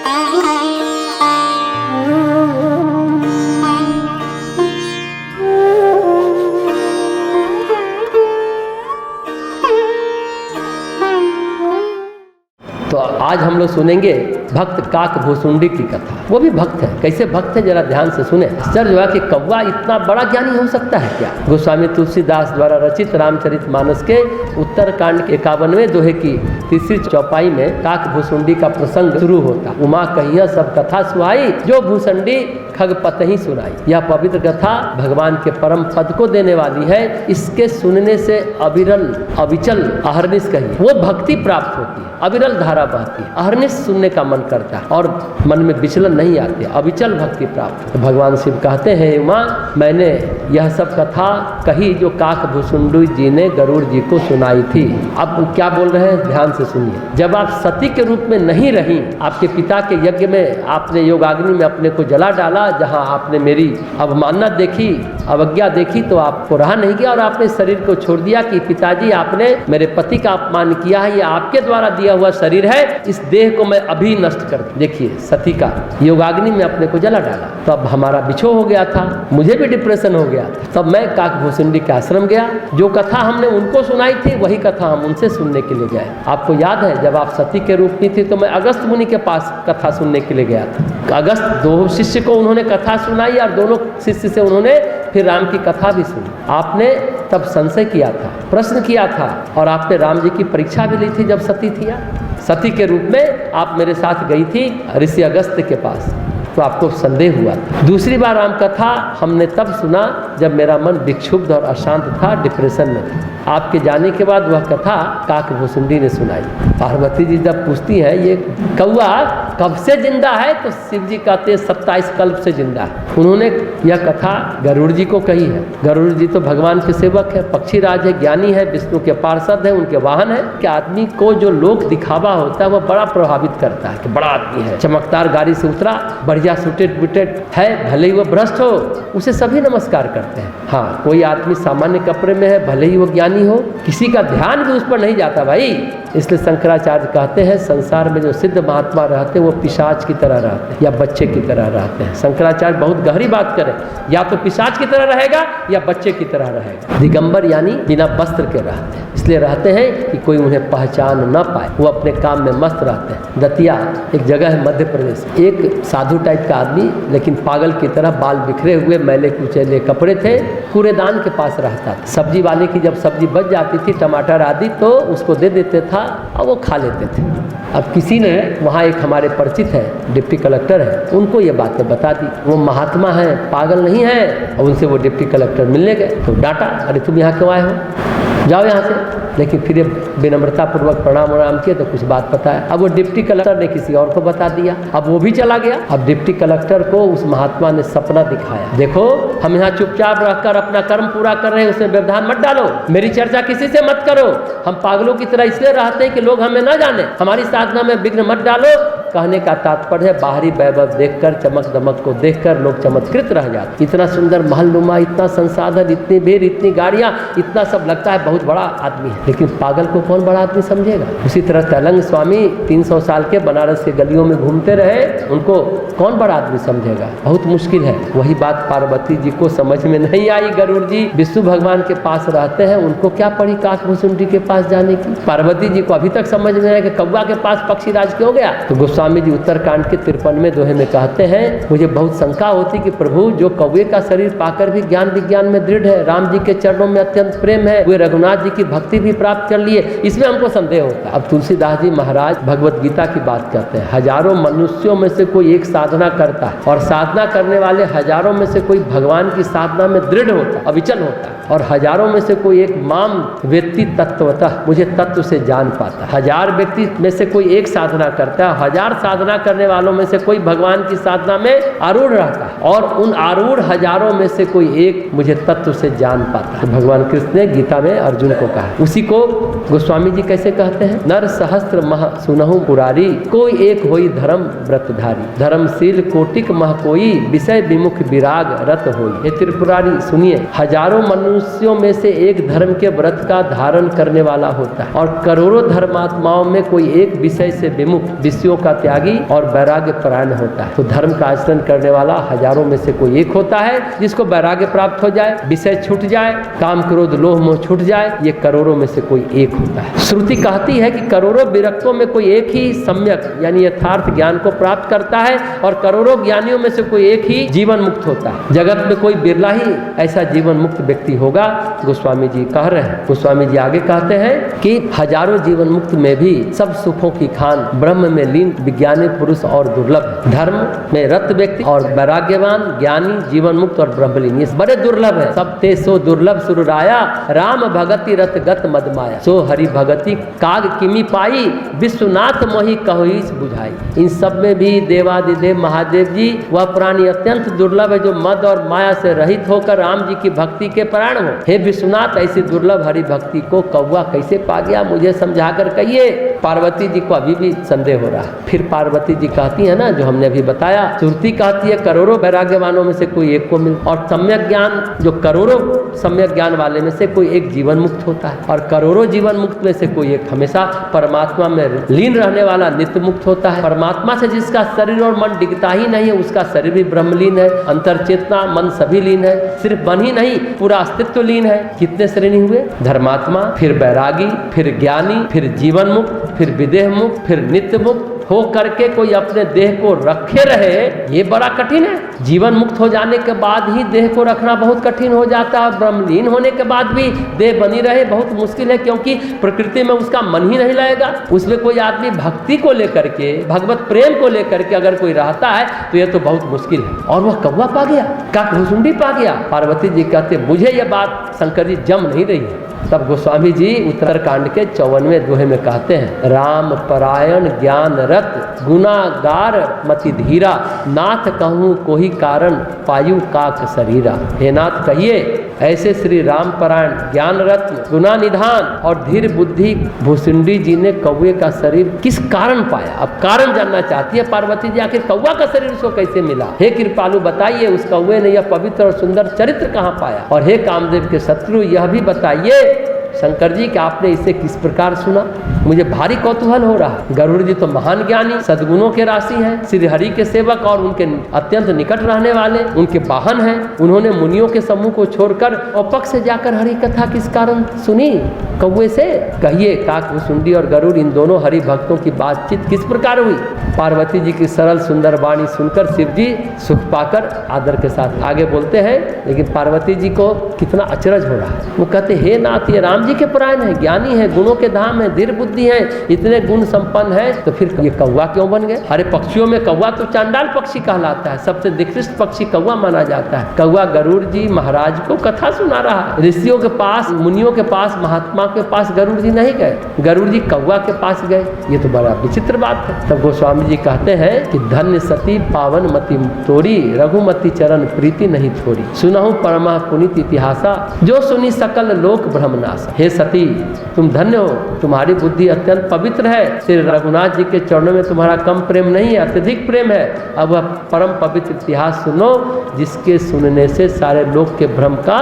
तो आज हम लोग सुनेंगे भक्त काक भुसुंडी की कथा। वो भी भक्त है। कैसे भक्त है जरा ध्यान से सुने। आश्चर्य हुआ कि कौवा इतना बड़ा ज्ञानी हो सकता है क्या। गोस्वामी तुलसीदास द्वारा रचित रामचरितमानस के उत्तरकांड के 51वें दोहे की तीसरी चौपाई में काक भुसुंडी का प्रसंग शुरू होता। उमा कहिया सब कथा सुहाई, जो भुसुंडी खगपत ही सुनाई। यह पवित्र कथा भगवान के परम पद को देने वाली है। इसके सुनने से अविरल अविचल अहर्निश कही वो भक्ति प्राप्त होती है, अविरल धारा बहती है, अहर्निश सुनने का मन करता है और मन में विचलन नहीं आते, अविचल भक्ति प्राप्त। तो भगवान शिव कहते हैं उमा मैंने यह सब कथा कही जो काक भुसुंडी जी ने गरुड़ जी को सुनाई थी। अब क्या बोल रहे हैं ध्यान से सुनिए। जब आप सती के रूप में नहीं रही, आपके पिता के यज्ञ में आपने योगाग्नि में अपने को जला डाला, जहां आपने मेरी अवमानना देखी, अवज्ञा देखी, तो आपको रहा नहीं गया और आपने शरीर को छोड़ दिया कि पिताजी आपने मेरे पति का अपमान किया है, ये आपके द्वारा दिया हुआ शरीर है, इस देह को मैं अभी नष्ट कर। देखिए सती का योगाग्नि में अपने को जला डाला। तो अब हमारा बिछो हो गया था, मुझे भी डिप्रेशन हो गया। तब मैं काक भुसुंडी के आश्रम गया। जो कथा हमने उनको सुनाई थी वही कथा हम उनसे सुनने के लिए गए। आपको याद है जब आप सती के रूप में थी तो मैं अगस्त मुनि के पास कथा सुनने के लिए गया था। अगस्त दो शिष्य को उन्होंने कथा सुनाई और दोनों शिष्य से उन्होंने फिर राम की कथा भी सुनी। आपने तब संशय किया था, प्रश्न किया था और आपने राम जी की परीक्षा भी ली थी जब सती थी। सती के रूप में आप मेरे साथ गई थी ऋषि अगस्त के पास, तो आपको संदेह हुआ था। दूसरी बार राम कथा हमने तब सुना जब मेरा मन विक्षुब्ध और अशांत था, डिप्रेशन में था। आपके जाने के बाद वह कथा काक भुसुंडी ने सुनाई। पार्वती जी जब पूछती है ये कौवा कब से जिंदा है, तो शिव जी कहते हैं 27 कल्प से जिंदा है। उन्होंने यह कथा गरुड़ जी को कही है। गरुड़ जी तो भगवान के सेवक है, पक्षी राज है, ज्ञानी है, विष्णु के पार्षद है, उनके वाहन है। कि आदमी को जो लोक दिखावा होता है वह बड़ा प्रभावित करता है कि बड़ा आदमी है, चमकदार गाड़ी से उतरा, बढ़िया सुटेड बुटेड है, भले ही वो भ्रष्ट हो, उसे सभी नमस्कार करते हैं। हाँ, कोई आदमी सामान्य कपड़े में है, भले ही वो ज्ञानी हो, किसी का ध्यान भी उस पर नहीं जाता भाई। इसलिए शंकराचार्य कहते हैं संसार में जो सिद्ध महात्मा रहते हैं वो पिशाच की तरह रहते हैं या बच्चे की तरह रहते हैं। शंकराचार्य बहुत गहरी बात करें, या तो पिशाच की तरह रहेगा या बच्चे की तरह रहेगा। दिगंबर यानी बिना वस्त्र के रहते हैं, इसलिए रहते हैं कि कोई उन्हें पहचान न पाए। वो अपने काम में मस्त रहते हैं। दतिया एक जगह है मध्य प्रदेश, एक साधु टाइप का आदमी लेकिन पागल की तरह, बाल बिखरे हुए, मैले कुचैले कपड़े थे, कूड़ेदान के पास रहता था। सब्जी वाले की जब सब्जी बच जाती थी, टमाटर आदि, तो उसको दे देते था और वो खा लेते थे। अब किसी ने वहाँ एक हमारे परिचित है, डिप्टी कलेक्टर है, उनको ये बातें बता दी। वो महात्मा है, पागल नहीं है, और उनसे वो डिप्टी कलेक्टर मिलने गए तो डांटा, अरे तुम यहाँ क्यों आए हो, जाओ यहाँ से। लेकिन फिर विनम्रता पूर्वक प्रणाम वणाम किए तो कुछ बात पता है। अब वो डिप्टी कलेक्टर ने किसी और को बता दिया, अब वो भी चला गया। अब डिप्टी कलेक्टर को उस महात्मा ने सपना दिखाया, देखो हम यहाँ चुपचाप रहकर अपना कर्म पूरा कर रहे हैं, उसमें व्यवधान मत डालो, मेरी चर्चा किसी से मत करो, हम पागलों की तरह इसलिए रहते हैं कि लोग हमें न जाने, हमारी साधना में विघ्न मत डालो। कहने का तात्पर्य है बाहरी वैभव देखकर, चमक दमक को देखकर लोग चमत्कृत रह जाते। इतना सुंदर महलनुमा, इतना संसाधन, इतनी भीड़, इतनी गाड़ियाँ, इतना सब लगता है बहुत बड़ा आदमी है, लेकिन पागल को कौन बड़ा आदमी समझेगा। उसी तरह तैलंग स्वामी 300 साल के बनारस के गलियों में घूमते रहे, उनको कौन बड़ा आदमी समझेगा, बहुत मुश्किल है। वही बात पार्वती जी को समझ में नहीं आई। गरुड़ जी विष्णु भगवान के पास रहते हैं, उनको क्या पड़ी काक भुसुंडी के पास जाने की। पार्वती जी को अभी तक समझ में आया कि कौवा के पास पक्षी राज क्यों गया। तो गोस्वामी जी उत्तरकांड के 53वें दोहे में कहते हैं, मुझे बहुत शंका होती कि प्रभु जो कौवे का शरीर पाकर भी ज्ञान विज्ञान में दृढ़ है, राम जी के चरणों में अत्यंत प्रेम है, वे रघुनाथ जी की भक्ति भी प्राप्त कर लिए, इसमें हमको संदेह होता है। अब तुलसीदास जी महाराज भगवत गीता की बात करते हैं, हजारों मनुष्यों में से कोई एक साधना करता है और साधना करने वाले हजारों में से कोई भगवान की साधना में दृढ़ होता है, अविचल होता है, और हजारों में से कोई एक माम व्यक्ति तत्वतः, मुझे तत्व से जान पाता है। हजार व्यक्ति में से कोई एक साधना करता है, हजार साधना करने वालों में से कोई भगवान की साधना में आरूढ़ रहता है, और उन आरूढ़ हजारों में से कोई एक मुझे तत्व से जान पाता है। भगवान कृष्ण ने गीता में अर्जुन को कहा। उसी को गोस्वामी जी कैसे कहते हैं, नर सहस्त्र मह सुनहु पुरारी, कोई एक होई धर्म व्रतधारी, धर्मशील कोटिक मह कोई, विषय विमुख विराग रत होई। हे त्रिपुरारी सुनिए, हजारों मनुष्यों में से एक धर्म के व्रत का धारण करने वाला होता है, और करोड़ों धर्मात्माओं में कोई एक विषय से विमुख, विषयों का त्यागी और वैराग्य परायण होता है। तो धर्म का आचरण करने वाला हजारों में से कोई एक होता है, जिसको वैराग्य प्राप्त हो जाए, विषय छूट जाए, काम क्रोध लोभ मोह छूट जाए, ये करोड़ों में से कोई एक होता है। श्रुति कहती है कि करोड़ों विरक्तों में कोई एक ही सम्यक यानी यथार्थ ज्ञान को प्राप्त करता है, और करोड़ों ज्ञानियों में से कोई एक ही जीवन मुक्त होता है। जगत में कोई बिरला ही ऐसा जीवन मुक्त व्यक्ति होगा, गोस्वामी जी कह रहे हैं। गोस्वामी जी आगे कहते हैं कि हजारों जीवन मुक्त में भी सब सुखों की खान ब्रह्म में लीन विज्ञानी पुरुष और दुर्लभ है। धर्म में रत व्यक्ति और वैराग्यवान ज्ञानी जीवन मुक्त और ब्रह्मलीन ये बड़े दुर्लभ है। सब ते सो दुर्लभ सुरराया, राम भगति रत गत मदमाया, सो हरि भगति काग किमी पाई, विश्वनाथ मोहि कहोईस बुझाई। इन सब में भी देवादिदेव महादेव जी वह प्राणी अत्यंत दुर्लभ है जो मद और माया से रहित होकर राम जी की भक्ति के प्राण हो। हे विश्वनाथ, ऐसी दुर्लभ हरि भक्ति को कौवा कैसे पा गया, मुझे समझाकर कहिए। पार्वती जी को अभी भी संदेह हो रहा है। फिर पार्वती जी कहती है ना, जो हमने अभी बताया, श्रुति कहती है करोड़ों वैराग्यवानों में से कोई एक को मिल, और सम्यक ज्ञान जो करोड़ों सम्यक ज्ञान वाले में से कोई एक जीवन मुक्त होता है, और करोड़ों जीवन मुक्त में से कोई एक हमेशा परमात्मा में लीन रहने वाला नित्य मुक्त होता है। परमात्मा से जिसका शरीर और मन डिगता ही नहीं है, उसका शरीर भी ब्रह्मलीन है, अंतर चेतना मन सभी लीन है, सिर्फ मन ही नहीं पूरा अस्तित्व लीन है। कितने श्रेणी हुए? धर्मात्मा, फिर बैरागी, फिर ज्ञानी, फिर जीवन मुक्त, फिर विदेह मुक्त, फिर नित्य मुक्त हो करके कोई अपने देह को रखे रहे, ये बड़ा कठिन है। जीवन मुक्त हो जाने के बाद ही देह को रखना बहुत कठिन हो जाता है। ब्रह्मलीन होने के बाद भी देह बनी रहे बहुत मुश्किल है, क्योंकि प्रकृति में उसका मन ही नहीं लगेगा। उसमें कोई आदमी भक्ति को लेकर के, भगवत प्रेम को लेकर के अगर कोई रहता है तो ये तो बहुत मुश्किल है। और वह कौवा पा गया, काकभुसुंडी पा गया। पार्वती जी कहते मुझे यह बात शंकर जी जम नहीं रही है। तब गोस्वामी जी उत्तरकांड के 54वें दोहे में कहते हैं, राम परायण ज्ञान रत गुनागार मति धीरा, नाथ कहूँ कोई कारण पायु काक शरीरा। हे नाथ कहिए, ऐसे श्री राम परायण ज्ञान रत्न गुना निधान और धीर बुद्धि भुसुंडी जी ने कौवे का शरीर किस कारण पाया। अब कारण जानना चाहती है पार्वती जी, आखिर कौवा का शरीर उसको कैसे मिला। हे कृपालु बताइए, उस कौवे ने यह पवित्र और सुंदर चरित्र कहाँ पाया। और हे कामदेव के शत्रु, यह भी बताइए शंकर जी कि आपने इसे किस प्रकार सुना। मुझे भारी कौतूहल हो रहा है। गरुड़ जी तो महान ज्ञानी सद्गुणों के राशि हैं, श्री हरि के सेवक और उनके अत्यंत निकट रहने वाले, उनके वाहन हैं। उन्होंने मुनियों के समूह को छोड़कर औपक से जाकर हरि कथा किस कारण सुनी कौवे से। कहिए, काकभुसुंडी और गरुड़ इन दोनों हरि भक्तों की बातचीत किस प्रकार हुई। पार्वती जी की सरल सुंदर वाणी सुनकर शिव जी सुख पाकर आदर के साथ आगे बोलते हैं। लेकिन पार्वती जी को कितना अचरज हो रहा है। वो कहते, हे नाथ, ये राम जी के परायण है, ज्ञानी है, गुणों के धाम है, धीर बुद्धि है, इतने गुण संपन्न है, तो फिर ये कौवा क्यों बन गए। अरे पक्षियों में कौवा तो चांडाल पक्षी कहलाता है, सबसे निकृष्ट पक्षी कौवा माना जाता है। कौवा गरुड़ जी महाराज को कथा सुना रहा है। ऋषियों के पास, मुनियों के पास, महात्मा के पास गरुड़ जी नहीं गए, गरुड़ जी कौवा के पास गए। ये तो बड़ा विचित्र बात है। तब गोस्वामी जी कहते हैं कि धन्य सती पावन मति तोरी, रघुमति चरण प्रीति नहीं थोड़ी, सुनहु परमा पुनीत इतिहासा, जो सुनी सकल लोक ब्रह्मनाश। हे सती, तुम धन्य हो, तुम्हारी बुद्धि अत्यंत पवित्र है। श्री रघुनाथ जी के चरणों में तुम्हारा कम प्रेम नहीं है, अत्यधिक प्रेम है। अब वह परम पवित्र इतिहास सुनो, जिसके सुनने से सारे लोक के भ्रम का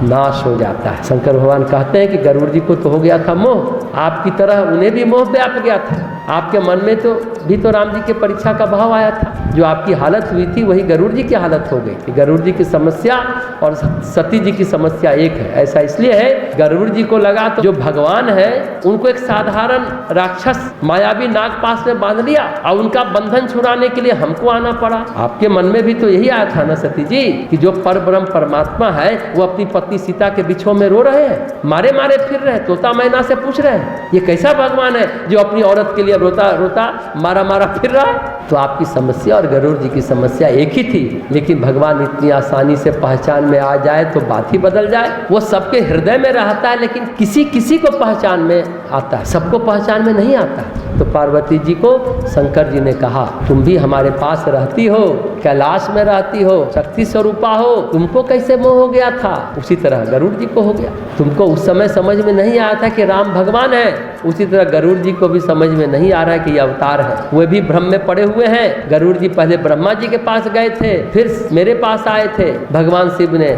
नाश हो जाता है। शंकर भगवान कहते हैं कि गरुड़ जी को तो हो गया था मोह, आपकी तरह उन्हें भी मोह व्याप गया था। आपके मन में तो राम जी के परीक्षा का भाव आया था। जो आपकी हालत हुई थी वही गरुड़ जी की हालत हो गई थी। गरुड़ जी की समस्या और सती जी की समस्या एक है। ऐसा इसलिए है, गरुड़ जी को लगा तो जो भगवान है उनको एक साधारण राक्षस मायावी नागपाश में बांध लिया और उनका बंधन छुड़ाने के लिए हमको आना पड़ा। आपके मन में भी तो यही आया था ना सती जी, कि जो परब्रह्म परमात्मा है वो अपनी पत्नी सीता के बिछों में रो रहे हैं, मारे मारे फिर रहे, तोता मैना से पूछ रहे हैं, ये कैसा भगवान है जो अपनी औरत के लिए रोता रोता मारा मारा फिर रहा है। तो आपकी समस्या और गरुड़ जी की समस्या एक ही थी, लेकिन भगवान इतनी आसानी से पहचान में आ जाए तो बात ही बदल जाए। वो सबके हृदय में रहता है, लेकिन किसी किसी को पहचान में आता है, सबको पहचान में नहीं आता। तो पार्वती जी को शंकर जी ने कहा, तुम भी हमारे पास रहती हो, कैलाश में रहती हो, शक्ति स्वरूपा हो, तुमको कैसे मोह हो गया था, उसी तरह गरुड़ जी को हो गया। तुमको उस समय समझ में नहीं आया था कि राम भगवान है, उसी तरह गरुड़ जी को भी समझ में नहीं आ रहा है कि यह अवतार है। वे भी भ्रम में पड़े हुए हैं। गरुड़ जी पहले ब्रह्मा जी के पास गए थे, फिर मेरे पास आए थे। भगवान शिव ने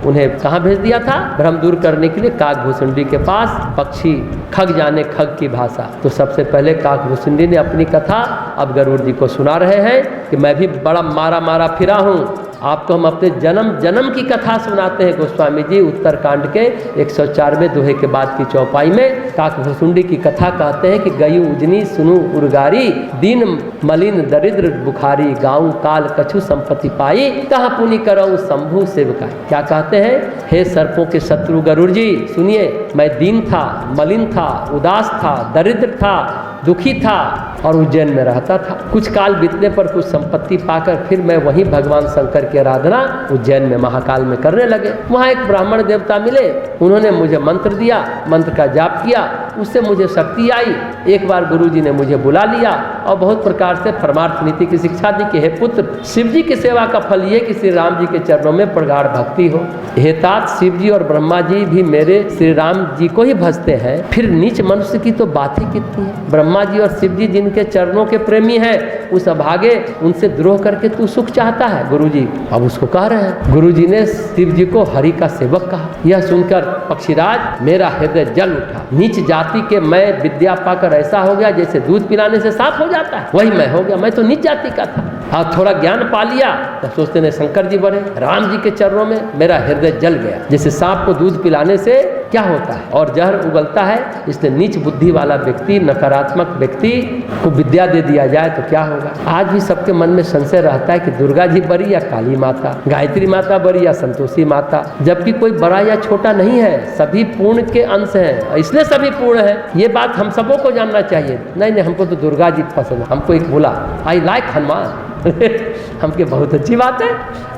उन्हें कहाँ भेज दिया था भ्रम दूर करने के लिए काकभूषुंडी के पास। पक्षी खग जाने खग की भाषा। तो सबसे पहले काकभूषुंडी ने अपनी कथा अब गरुड़ जी को सुना रहे हैं कि मैं भी बड़ा मारा मारा फिरा हूँ, आपको हम अपने जन्म जन्म की कथा सुनाते हैं। गोस्वामी जी उत्तरकांड के 104वें दोहे के बाद की चौपाई में काकभूषुंडी की कथा कहते हैं कि गयु उजनी सुनु उर्गारी, दीन मलिन दरिद्र बुखारी, गाँव काल कछु संपत्ति पाई, कहाँ पुनि करऊँ शंभु सेवकाई। क्या कहते हैं? हे सर्पों के शत्रु गरुड़ जी सुनिए, मैं दीन था, मलिन था, उदास था, दरिद्र था, दुखी था और उज्जैन में रहता था। कुछ काल बीतने पर कुछ संपत्ति पाकर फिर मैं वहीं भगवान शंकर की आराधना उज्जैन में महाकाल में करने लगे। वहाँ एक ब्राह्मण देवता मिले, उन्होंने मुझे मंत्र दिया, मंत्र का जाप किया, उससे मुझे शक्ति आई। एक बार गुरु जी ने मुझे बुला लिया और बहुत प्रकार से परमार्थ नीति की शिक्षा दी कि हे पुत्र, शिव जी की सेवा का फल ये कि श्री राम जी के चरणों में प्रगाढ़ भक्ति हो। हे तात, शिव जी और ब्रह्मा जी भी मेरे श्री राम जी को ही भजते हैं, फिर नीच मनुष्य की तो बात ही कितनी है। ब्रह्मा जी और शिव जी जिनके चरणों के प्रेमी हैं, उस अभागे उनसे द्रोह करके तू सुख चाहता है। गुरु जी अब उसको कह रहे हैं। गुरु जी ने शिव जी को हरि का सेवक कहा। यह सुनकर पक्षीराज मेरा हृदय जल उठा। नीच जाति के मैं विद्या पाकर ऐसा हो गया जैसे दूध पिलाने से साफ हो जाता है, वही मैं हो गया। मैं तो नीच जाति का था और थोड़ा ज्ञान पा लिया तो सोचते ने शंकर जी बने, राम जी के चरणों में मेरा हृदय जल गया। जैसे सांप को दूध पिलाने से क्या होता है और जहर उगलता है, इसलिए नीच बुद्धि वाला व्यक्ति, नकारात्मक व्यक्ति को विद्या दे दिया जाए तो क्या होगा। आज भी सबके मन में संशय रहता है कि दुर्गा जी बड़ी या काली माता, गायत्री माता बड़ी या संतोषी माता, जबकि कोई बड़ा या छोटा नहीं है, सभी पूर्ण के अंश हैं, इसलिए सभी पूर्ण है। ये बात हम सबों को जानना चाहिए। नहीं हमको तो दुर्गा जी पसंद है। हमको एक बोला आई लाइक हनुमान हमके बहुत अच्छी बात है,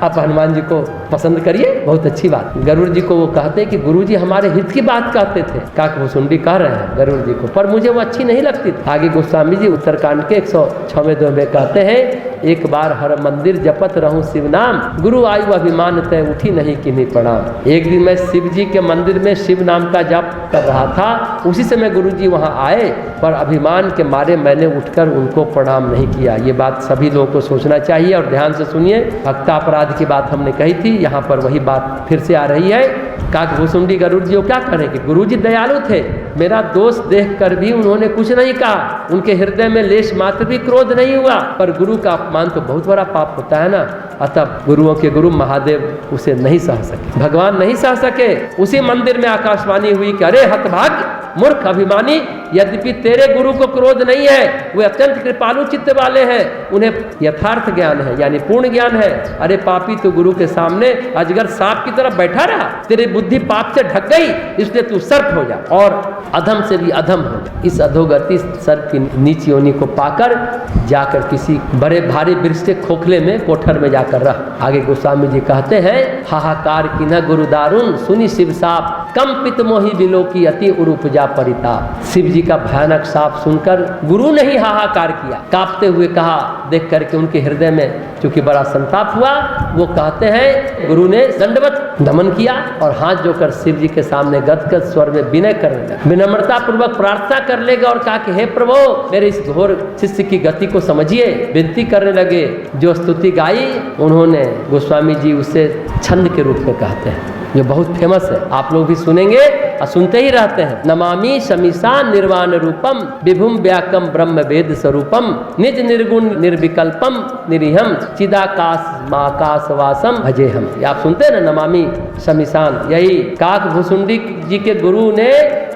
आप हनुमान जी को पसंद करिए, बहुत अच्छी बात। गरुड़ जी को वो कहते हैं कि गुरु जी हमारे हित की बात कहते थे। काकभूषुंडी कह रहे हैं गरुड़ जी को, पर मुझे वो अच्छी नहीं लगती। आगे गोस्वामी जी उत्तरकांड के 106वें दोहे में कहते हैं, एक बार हर मंदिर जपत रहूं शिव नाम, गुरु आयु अभिमान तय उठी नहीं किन्हीं प्रणाम। एक दिन मैं शिव जी के मंदिर में शिव नाम का जप कर रहा था, उसी समय गुरु जी वहाँ आए, पर अभिमान के मारे मैंने उठकर उनको प्रणाम नहीं किया। ये बात सभी लोगों को सोचना चाहिए और ध्यान से सुनिए। भक्तापराध की बात हमने कही थी, यहाँ पर वही बात फिर से आ रही है। काकभूषुंडी गरुड़ जी को क्या करें कि गुरु जी दयालु थे, मेरा दोष देखकर भी उन्होंने कुछ नहीं कहा, उनके हृदय में लेश मात्र भी क्रोध नहीं हुआ। पर गुरु का अपमान तो बहुत बड़ा पाप होता है ना, अतः गुरुओं के गुरु महादेव उसे नहीं सह सके, भगवान नहीं सह सके। उसी मंदिर में आकाशवाणी हुई कि अरे हतभाग्य मूर्ख अभिमानी, यद्यपि तेरे गुरु को क्रोध नहीं है, वे अत्यंत कृपालु चित्त वाले हैं, उन्हें यथार्थ ज्ञान है यानी पूर्ण ज्ञान है। अरे पापी, तो गुरु के सामने अजगर सांप की तरह बैठा रहा, तेरी बुद्धि पाप से ढक गई, इसलिए तू सर्प हो जा और अधम से भी अधम हो जा। इस अधोगति सर्प की नीच योनि को पाकर जाकर किसी बड़े भारी वृक्ष के खोखले में कोठर में जाकर रह। आगे गोस्वामी जी कहते हैं, हाहाकार की न गुरु दारुण सुनी शिव साप, कंपित मोहि बिलो की अति उरुपजा परिता। शिव जी का भयानक साप सुनकर गुरु ने ही हाहाकार किया, कांपते हुए कहा, देख करके उनके हृदय में चूंकि बड़ा संताप हुआ, वो कहते हैं गुरु ने दंडवत नमन किया और हाथ जोकर शिव जी के सामने गदगद स्वर में विनय करने लगा, विनम्रता पूर्वक प्रार्थना कर लेगा और कहा कि हे प्रभु, मेरे इस घोर शिष्य की गति को समझिए। विनती करने लगे। जो स्तुति गाई उन्होंने गोस्वामी जी उसे छंद के रूप में कहते हैं, जो बहुत फेमस है, आप लोग भी सुनेंगे और सुनते ही रहते हैं। नमामि शमीशा निर्वाण रूपम विभुम व्याकम ब्रह्म वेद स्वरूपम निज निर्गुण निर्विकल्पम निरीहम चिदाकाश माकाश वासम भजे हम। आप सुनते हैं ना, नमामि शमीशान। यही काकभूषुंडी जी के गुरु ने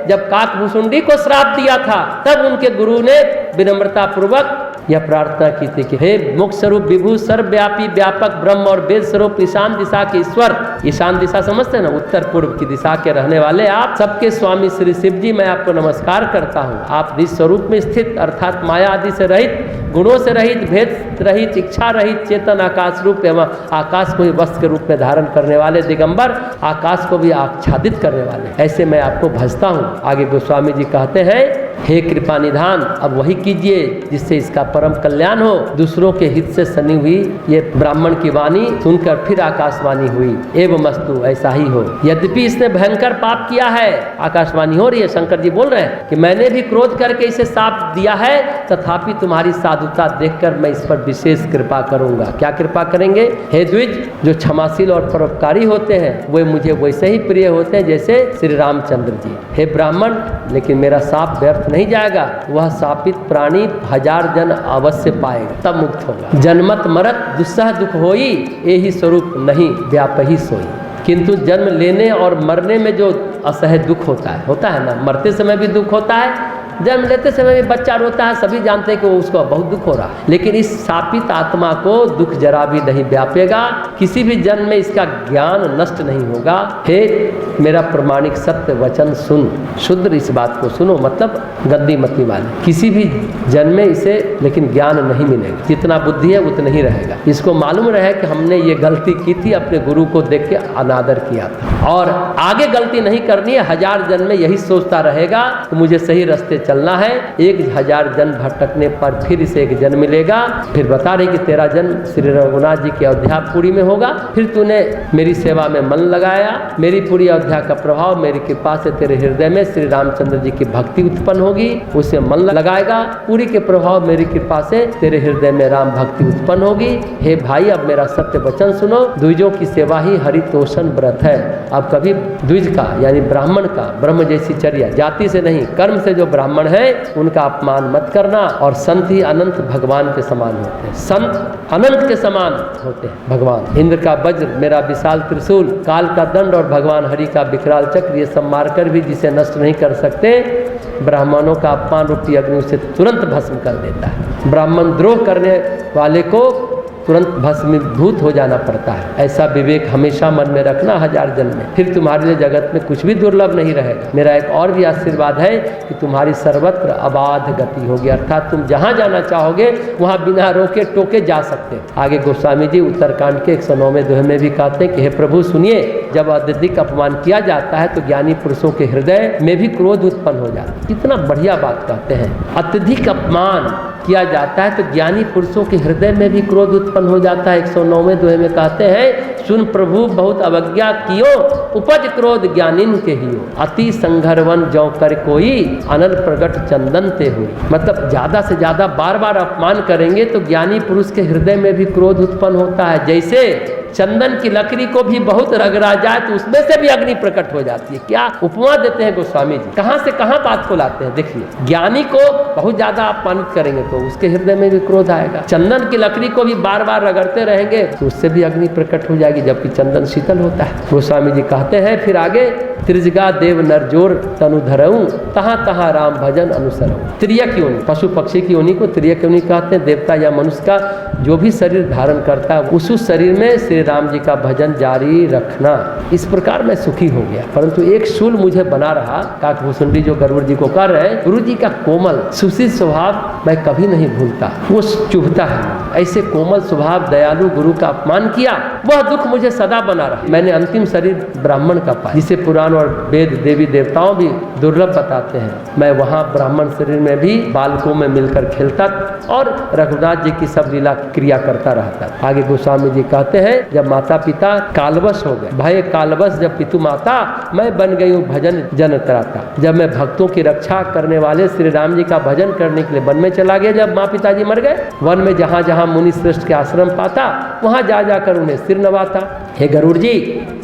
जब काकभूषुंडी को श्राप दिया था, तब उनके गुरु ने विनम्रता पूर्वक यह प्रार्थना की थी कि हे मुक्त स्वरूप विभु सर्वव्यापी व्यापक ब्रह्म और वेद स्वरूप ईशान दिशा के ईश्वर। ईशान दिशा समझते हैं ना, उत्तर पूर्व की दिशा के रहने वाले आप सबके स्वामी श्री शिव जी, मैं आपको नमस्कार करता हूँ। आप निज स्वरूप में स्थित अर्थात माया आदि से रहित, गुणों से रहित, भेद रहित, इच्छा रहित, चेतन आकाश रूप एवं आकाश को ही वस्त्र के रूप में धारण करने वाले दिगंबर, आकाश को भी आच्छादित करने वाले, ऐसे मैं आपको भजता हूँ। आगे गोस्वामी जी कहते हैं, हे कृपा निधान, अब वही कीजिए जिससे इसका परम कल्याण हो। दूसरों के हित से सनी हुई ये ब्राह्मण की वाणी सुनकर फिर आकाशवाणी हुई, ए तथैव मस्तु, ऐसा ही हो। यद्यपि इसने भयंकर पाप किया है, आकाशवाणी हो रही है, शंकर जी बोल रहे हैं कि मैंने भी क्रोध करके इसे शाप दिया है, तथापि तुम्हारी साधुता देखकर मैं इस पर विशेष कृपा करूंगा। क्या कृपा करेंगे? हे द्विज, जो क्षमाशील और परोपकारी होते हैं वे मुझे वैसे ही प्रिय होते हैं जैसे श्री रामचंद्र जी। हे ब्राह्मण, लेकिन मेरा शाप व्यर्थ नहीं जाएगा, वह शापित प्राणी 1000 जन्म अवश्य पाएगा, तब मुक्त होगा। जन्मत मरत दुस्सह दुख होई, यही स्वरूप नहीं व्यापही सोई। किंतु जन्म लेने और मरने में जो असह्य दुख होता है ना, मरते समय भी दुख होता है, जन्म लेते समय भी बच्चा रोता है, सभी जानते हैं कि वो उसको बहुत दुख हो रहा है, लेकिन इस शापित आत्मा को दुख जरा भी नहीं व्यापेगा, किसी भी जन्म में इसका ज्ञान नष्ट नहीं होगा। हे मेरा प्रमाणिक सत्य वचन सुन, शुद्र इस बात को सुनो, मतलब गद्दी मती वाले, किसी भी जन्म में इसे लेकिन ज्ञान नहीं मिलेगा, जितना बुद्धि है उतना ही रहेगा। इसको मालूम रहे कि हमने ये गलती की थी, अपने गुरु को देख के अनादर किया था और आगे गलती नहीं करनी है। 1000 जन्म में यही सोचता रहेगा कि मुझे सही रास्ते चलना है, 1000 जन्म भटकने पर फिर इसे एक जन्म मिलेगा। फिर बता रही कि तेरा जन्म श्री रघुनाथ जी की अयोध्यापुरी में होगा, फिर तूने मेरी सेवा में मन लगाया, मेरी पूरी अयोध्या का प्रभाव मेरी कृपा से तेरे हृदय में श्री रामचंद्र जी की भक्ति उत्पन्न होगी, उसे मन लगाएगा, पूरी के प्रभाव मेरी कृपा से तेरे हृदय में राम भक्ति उत्पन्न होगी। हे भाई, अब मेरा सत्य वचन सुनो, द्विजों की सेवा ही हरितोषण व्रत है। अब कभी द्विज का यानी ब्राह्मण का, ब्रह्म जैसी चर्या, जाति से नहीं कर्म से जो ब्राह्मण है उनका अपमान मत करना। और संत ही अनंत भगवान के समान होते हैं, संत अनंत के समान होते हैं भगवान। इंद्र का वज्र, मेरा विशाल त्रिशूल, काल का दंड और भगवान हरि का विकराल चक्र, ये सब मारकर भी जिसे नष्ट नहीं कर सकते, ब्राह्मणों का अपमान रूपी अग्नि उसे तुरंत भस्म कर देता है। ब्राह्मण द्रोह करने वाले को तुरंत भस्मीभूत हो जाना पड़ता है। ऐसा विवेक हमेशा मन में रखना 1000 जन्म में, फिर तुम्हारे लिए जगत में कुछ भी दुर्लभ नहीं रहेगा। मेरा एक और भी आशीर्वाद है कि तुम्हारी सर्वत्र अबाध गति होगी, अर्थात तुम जहाँ जाना चाहोगे वहाँ बिना रोके टोके जा सकते। आगे गोस्वामी जी उत्तरकांड के 109वें दोहे में भी कहते हैं कि हे प्रभु सुनिए, जब अत्यधिक अपमान किया जाता है तो ज्ञानी पुरुषों के हृदय में भी क्रोध उत्पन्न हो जाता है। कितना बढ़िया बात कहते हैं, अत्यधिक अपमान किया जाता है तो ज्ञानी पुरुषों के हृदय में भी क्रोध उत्पन्न हो जाता है। 109वें दोहे में कहते हैं, सुन प्रभु बहुत अवज्ञा कियो, उपज क्रोध ज्ञानिन के हियो, अति संघरवन जौ कर कोई, अनल प्रगट चंदन ते हुई। मतलब ज्यादा से ज्यादा बार बार अपमान करेंगे तो ज्ञानी पुरुष के हृदय में भी क्रोध उत्पन्न होता है। जैसे चंदन की लकड़ी को भी बहुत रगड़ा जाए तो उसमें से भी अग्नि प्रकट हो जाती है। क्या उपमा देते हैं गोस्वामी जी, कहाँ से कहाँ बात को लाते हैं। देखिए, ज्ञानी को बहुत ज्यादा अपमानित करेंगे तो उसके हृदय में भी क्रोध आएगा, चंदन की लकड़ी को भी बार बार रगड़ते रहेंगे तो उससे भी अग्नि प्रकट हो जाएगी, जबकि चंदन शीतल होता है। गोस्वामी जी कहते हैं फिर आगे, त्रिजगा देव नरजोर तनु धरऊं, तहाँ तहाँ राम भजन अनुसरऊं। त्रियक योनि, पशु पक्षी की योनि को त्रियक योनि कहते हैं। देवता या मनुष्य का जो भी शरीर धारण करता है उस शरीर में श्री राम जी का भजन जारी रखना। इस प्रकार मैं सुखी हो गया, परंतु एक शूल मुझे बना रहा। काकभूषुंडी जो गरुड़ जी को कर रहे हैं, गुरु जी का कोमल सुशील स्वभाव मैं कभी नहीं भूलता, वो चुभता है। ऐसे कोमल स्वभाव दयालु गुरु का अपमान किया, वह दुख मुझे सदा बना रहा। मैंने अंतिम शरीर ब्राह्मण का पाया, जिसे पुराण और वेद देवी देवताओं भी दुर्लभ बताते हैं। मैं वहाँ ब्राह्मण शरीर में भी बालकों में मिलकर खेलता और रघुनाथ जी की सब लीला क्रिया करता रहता। आगे गोस्वामी जी कहते हैं, जब माता पिता कालवश हो गए, भय कालवश जब पितु माता, मैं बन गई हूँ भजन जन त्राता। जब मैं भक्तों की रक्षा करने वाले श्री राम जी का भजन करने के लिए वन में चला गया, जब माँ पिताजी मर गए, वन में जहाँ जहाँ मुनि श्रेष्ठ के आश्रम पाता वहाँ जा जाकर उन्हें सिर नवाता। हे गरुड़ जी,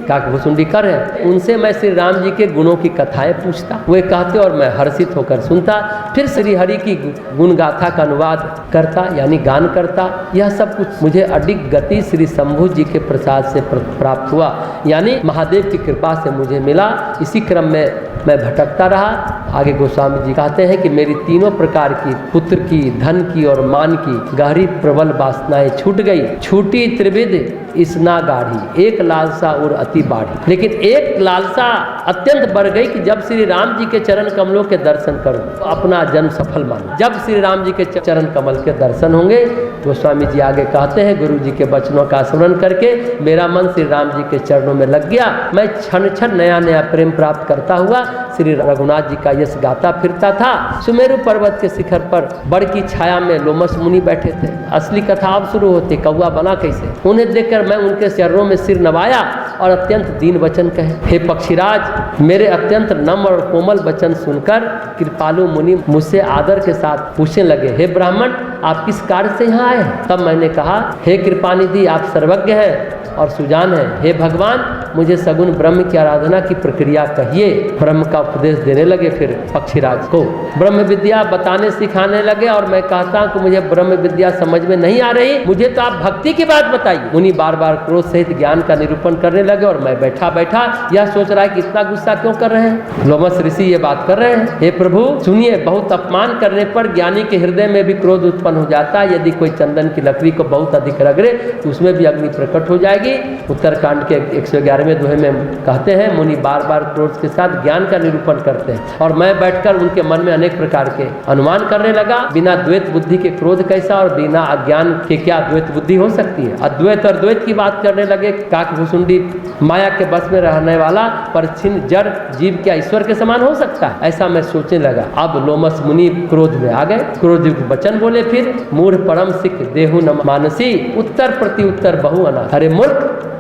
काकभूषुंडी कर है, उनसे मैं श्री राम जी के गुणों की कथाएं पूछता, वे कहते और मैं हर्षित होकर सुनता। फिर श्री हरि की गुण गाथा का अनुवाद करता यानी गान करता। यह सब कुछ मुझे अडिग गति श्री शंभु जी के प्रसाद से प्राप्त हुआ, यानी महादेव की कृपा से मुझे मिला। इसी क्रम में मैं भटकता रहा। आगे गोस्वामी जी कहते हैं कि मेरी तीनों प्रकार की, पुत्र की, धन की और मान की गहरी प्रबल वासनाएं छूट गई। छूटी त्रिविध इसना गाढ़ी, एक लालसा और अति बाढ़ी। लेकिन एक लालसा अत्यंत बढ़ गई कि जब श्री राम जी के चरण कमलों के दर्शन करूं, अपना जन्म सफल मानूं। जब श्री राम जी के चरण कमल के दर्शन होंगे, गोस्वामी जी आगे कहते हैं, गुरु जी के वचनों का स्मरण करके मेरा मन श्री राम जी के चरणों में लग गया। मैं क्षण क्षण नया नया प्रेम प्राप्त करता हुआ श्री रघुनाथ जी का यश गाता फिरता था। सुमेरु पर्वत के शिखर पर बड़ की छाया में लोमस मुनि बैठे थे। असली कथा अब शुरू होती, कौआ बना कैसे। उन्हें देखकर मैं उनके चरणों में सिर नवाया और अत्यंत दीन वचन कहे। हे पक्षीराज, मेरे अत्यंत नम्र और कोमल वचन सुनकर कृपालु मुनि मुझसे आदर के साथ पूछने लगे, हे ब्राह्मण, आप किस कार्य से यहाँ आए हैं? तब मैंने कहा, हे कृपानिधि, आप सर्वज्ञ हैं और सुजान है। हे भगवान, मुझे सगुण ब्रह्म की आराधना की प्रक्रिया कहिए। ब्रह्म का उपदेश देने लगे फिर पक्षीराज को, ब्रह्म विद्या बताने सिखाने लगे। और मैं कहता हूँ कि मुझे ब्रह्म विद्या समझ में नहीं आ रही, मुझे तो आप भक्ति की बात बताइए। मुनि बार बार क्रोध सहित ज्ञान का निरूपण करने लगे और मैं बैठा बैठा यह सोच रहा है कि इतना गुस्सा क्यों कर रहे हैं। लोमस ऋषि ये बात कर रहे हैं, हे प्रभु सुनिए, बहुत अपमान करने पर ज्ञानी के हृदय में भी क्रोध उत्पन्न हो जाता है। यदि कोई चंदन की लकड़ी को बहुत अधिक रगड़े तो उसमें भी अग्नि प्रकट हो जाएगी। उत्तरकांड के 111वें दोहे में कहते हैं, मुनि बार बार क्रोध के साथ ज्ञान का निरूपण करते हैं और मैं बैठकर उनके मन में अनेक प्रकार के अनुमान करने लगा। बिना द्वैत बुद्धि के क्रोध कैसा और बिना अज्ञान के क्या द्वैत बुद्धि हो सकती है। अद्वैत और द्वैत की बात करने लगे। काकभूषुंडी माया के बस में रहने वाला परिच्छिन्न जड़ जीव क्या ईश्वर के समान हो सकता है, ऐसा मैं सोचने लगा। अब लोमस मुनि क्रोध में आ गए, क्रोधयुक्त वचन बोले फिर, मूढ़ परम सिख देहु न मानसी, उत्तर प्रति उत्तर बहु अनाथ। अरे मूर्ख,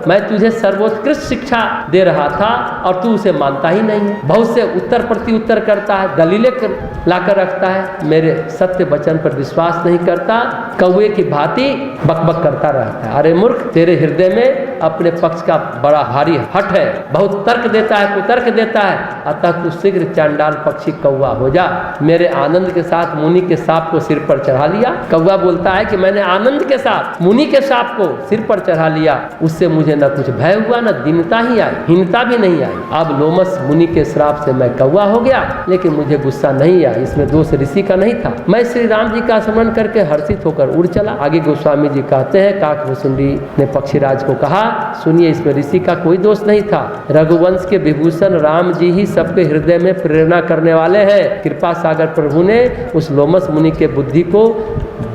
मैं तुझे सर्वोत्कृष्ट शिक्षा दे रहा था और तू उसे मानता ही नहीं है। बहुत से उत्तर प्रति उत्तर करता है, दलीलें लाकर रखता है, मेरे सत्य वचन पर विश्वास नहीं करता, कौवे की भांति बकबक करता रहता है। अरे मूर्ख, तेरे हृदय में अपने पक्ष का बड़ा भारी हट है, बहुत तर्क देता है, कुतर्क देता है, अतः तू शीघ्र चांडाल पक्षी कौवा हो जा। मेरे आनंद के साथ मुनि के सांप को सिर पर चढ़ा लिया। कौवा बोलता है कि मैंने आनंद के साथ मुनि के सांप को सिर पर चढ़ा लिया, उससे मुझे न कुछ भय हुआ, न दीनता ही आई, हीनता भी नहीं आई। अब लोमस मुनि के श्राप से मैं कौवा हो गया, लेकिन मुझे गुस्सा नहीं आया, इसमें दोष ऋषि का नहीं था। मैं श्री राम जी का स्मरण करके हर्षित होकर उड़ चला। आगे गोस्वामी जी कहते हैं, काकभूषुंडी ने पक्षीराज को कहा, सुनिए, इसमें ऋषि का कोई दोष नहीं था। रघुवंश के विभूषण राम जी ही सबके हृदय में प्रेरणा करने वाले हैं। कृपा सागर प्रभु ने उस लोमस मुनि के बुद्धि को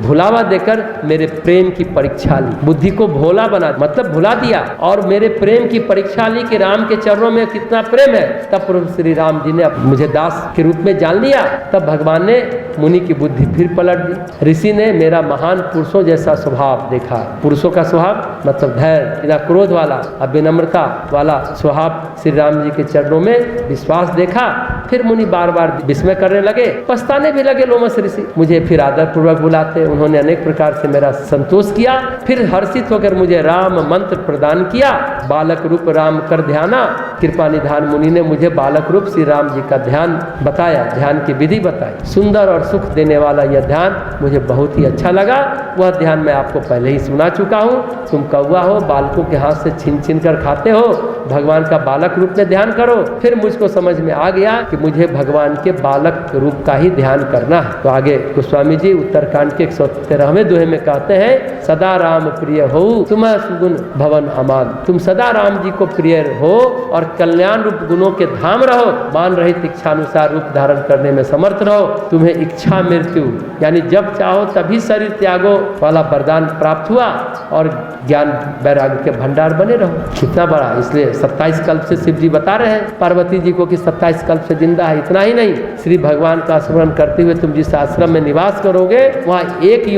भुलावा देकर मेरे प्रेम की परीक्षा ली। बुद्धि को भोला बना, मतलब भुला दिया, और मेरे प्रेम की परीक्षा ली कि राम के चरणों में कितना प्रेम है। तब प्रभु श्री राम जी ने मुझे दास के रूप में जान लिया। तब भगवान ने मुनि की बुद्धि फिर पलट दी। ऋषि ने मेरा महान पुरुषों जैसा स्वभाव देखा। पुरुषों का स्वभाव मतलब धैर्य, बिना क्रोध वाला, विनम्रता वाला स्वभाव श्री राम जी के चरणों में विश्वास देखा। फिर मुनि बार बार विस्मय करने लगे, पछताने भी लगे। लोमस ऋषि मुझे फिर आदर पूर्वक बुलाते, उन्होंने अनेक प्रकार से मेरा संतोष किया। फिर हर्षित होकर मुझे राम मंत्र प्रदान किया, बालक रूप राम कर ध्याना। कृपा निधान मुनि ने मुझे बालक रूप श्री राम जी का ध्यान बताया, ध्यान की विधि बताई। सुंदर और सुख देने वाला यह ध्यान मुझे बहुत ही अच्छा लगा। वह ध्यान मैं आपको पहले ही सुना चुका हूँ। तुम कौवा हो, बालकों के हाथ से छीन छीन कर खाते हो, भगवान का बालक रूप में ध्यान करो। फिर मुझको समझ में आ गया कि मुझे भगवान के बालक रूप का ही ध्यान करना है। तो आगे गोस्वामी जी उत्तरकांड के 113वें दोहे में कहते हैं, सदा राम प्रिय हो तुम सुगुण भवन अमान। तुम सदा राम जी को प्रिय हो और कल्याण रूप गुणों के धाम रहो। मान रहित इच्छानुसार रूप धारण करने में समर्थ रहो। तुम्हें इच्छा मृत्यु यानी जब चाहो तभी शरीर त्यागो वाला वरदान प्राप्त हुआ और ज्ञान वैराग्य के भंडार बने रहो। कितना बड़ा, इसलिए 27 कल्प से शिव जी बता रहे हैं पार्वती जी को कि 27 कल्प से जिंदा है। इतना ही नहीं, श्री भगवान का स्मरण करते हुए तुम जिस आश्रम में निवास करोगे वहाँ 1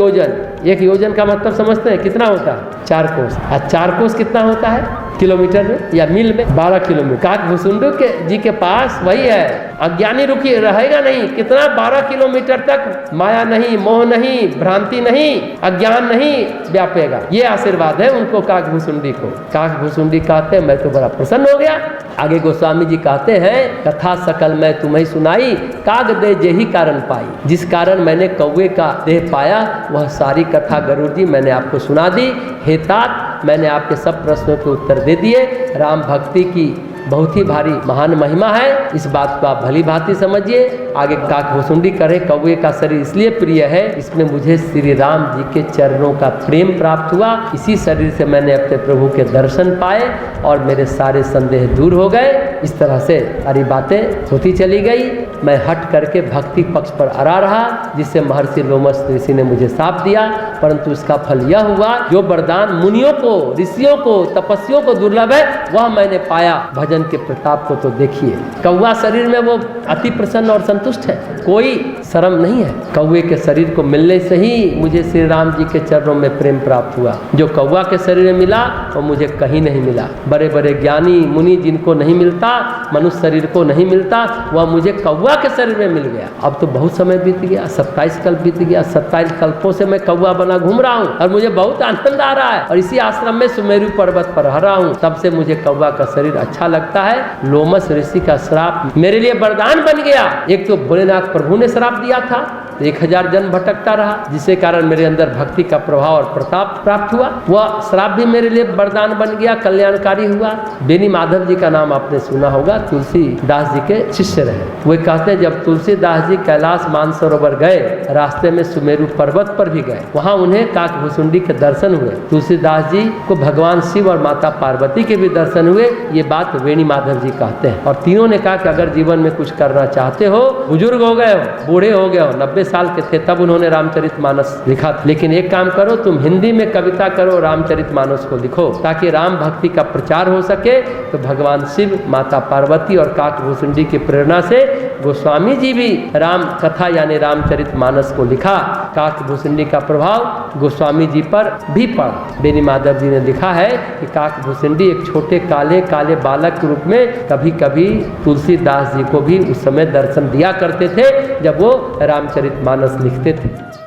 योजन का मतलब समझते हैं कितना होता है? 4 कोस। 4 कोस कितना होता है किलोमीटर में या मील में? 12 किलोमीटर। काकभूषुंडी के जी के पास वही है, अज्ञानी रुकी रहेगा नहीं। कितना? 12 किलोमीटर तक माया नहीं, मोह नहीं, भ्रांति नहीं, अज्ञान नहीं व्यापेगा। ये आशीर्वाद है उनको काकभूषुंडी को। काकभूषुंडी कहते हैं मैं तो बड़ा प्रसन्न हो गया। आगे गोस्वामी जी कहते हैं, कथा सकल मैं तुम्हें सुनाई, काग दे जेहि कारण पाई। जिस कारण मैंने कौवे का देह पाया वह सारी कथा गरुड़ जी मैंने आपको सुना दी। हे तात, मैंने आपके सब प्रश्नों के उत्तर दे दिए। राम भक्ति की बहुत ही भारी महान महिमा है, इस बात को आप भली भांति समझिए। आगे काकभूषुंडी करे, कौवे का शरीर इसलिए प्रिय है, इसमें मुझे श्री राम जी के चरणों का प्रेम प्राप्त हुआ। इसी शरीर से मैंने अपने प्रभु के दर्शन पाए और मेरे सारे संदेह दूर हो गए। इस तरह से सारी बातें होती चली गई। मैं हट करके भक्ति पक्ष पर अड़ा रहा, जिससे महर्षि लोमस ऋषि ने मुझे साप दिया। परंतु इसका फल यह हुआ, जो वरदान मुनियों को, ऋषियों को, तपस्वियों को दुर्लभ है, वह मैंने पाया भजन भोजन के प्रताप को तो देखिए। कौवा शरीर में वो अति प्रसन्न और संतुष्ट है, कोई शर्म नहीं है। कौवे के शरीर को मिलने से ही मुझे श्री राम जी के चरणों में प्रेम प्राप्त हुआ। जो कौवा के शरीर में मिला वो मुझे कहीं नहीं मिला। बड़े बड़े ज्ञानी मुनि जिनको नहीं मिलता, मनुष्य शरीर को नहीं मिलता, वह मुझे कौवा के शरीर में मिल गया। अब तो बहुत समय बीत गया, 27 कल्प बीत गया। 27 कल्पों से मैं कौवा बना घूम रहा हूँ और मुझे बहुत आनंद आ रहा है। और इसी आश्रम में सुमेरु पर्वत पर रह रहा हूँ, तब से मुझे कौवा का शरीर अच्छा लगता है। लोमस ऋषि का श्राप मेरे लिए वरदान बन गया। एक तो भोलेनाथ प्रभु ने श्राप दिया था, 1000 जन्म भटकता रहा, जिसके कारण मेरे अंदर भक्ति का प्रभाव और प्रताप प्राप्त हुआ। वह श्राप भी मेरे लिए वरदान बन गया, कल्याणकारी हुआ। बेनी माधव जी का नाम आपने सुना होगा, तुलसीदास जी के शिष्य रहे। वे कहते हैं जब तुलसीदास जी कैलाश मानसरोवर गए, रास्ते में सुमेरु पर्वत पर भी गए, वहां उन्हें काकभूषुंडी के दर्शन हुए। तुलसीदास जी को भगवान शिव और माता पार्वती के भी दर्शन हुए। ये बात वेणी माधव जी कहते हैं। और तीनों ने कहा कि अगर जीवन में कुछ करना चाहते हो, बुजुर्ग हो गए हो, बूढ़े हो गए हो, 90 साल के थे तब उन्होंने रामचरितमानस लिखा, लेकिन एक काम करो, तुम हिंदी में कविता करो, रामचरितमानस को लिखो, ताकि राम भक्ति का प्रचार हो सके। तो भगवान शिव, माता पार्वती और काकभूषुंडी की प्रेरणा से गोस्वामी जी भी राम कथा यानी रामचरितमानस को लिखा। काकभूषुंडी का प्रभाव गोस्वामी जी पर भी पड़ा। बेनी माधव जी ने लिखा है कि काकभूषुंडी एक छोटे काले काले बालक के रूप में कभी कभी तुलसीदास जी को भी उस समय दर्शन दिया करते थे जब वो रामचरितमानस लिखते थे।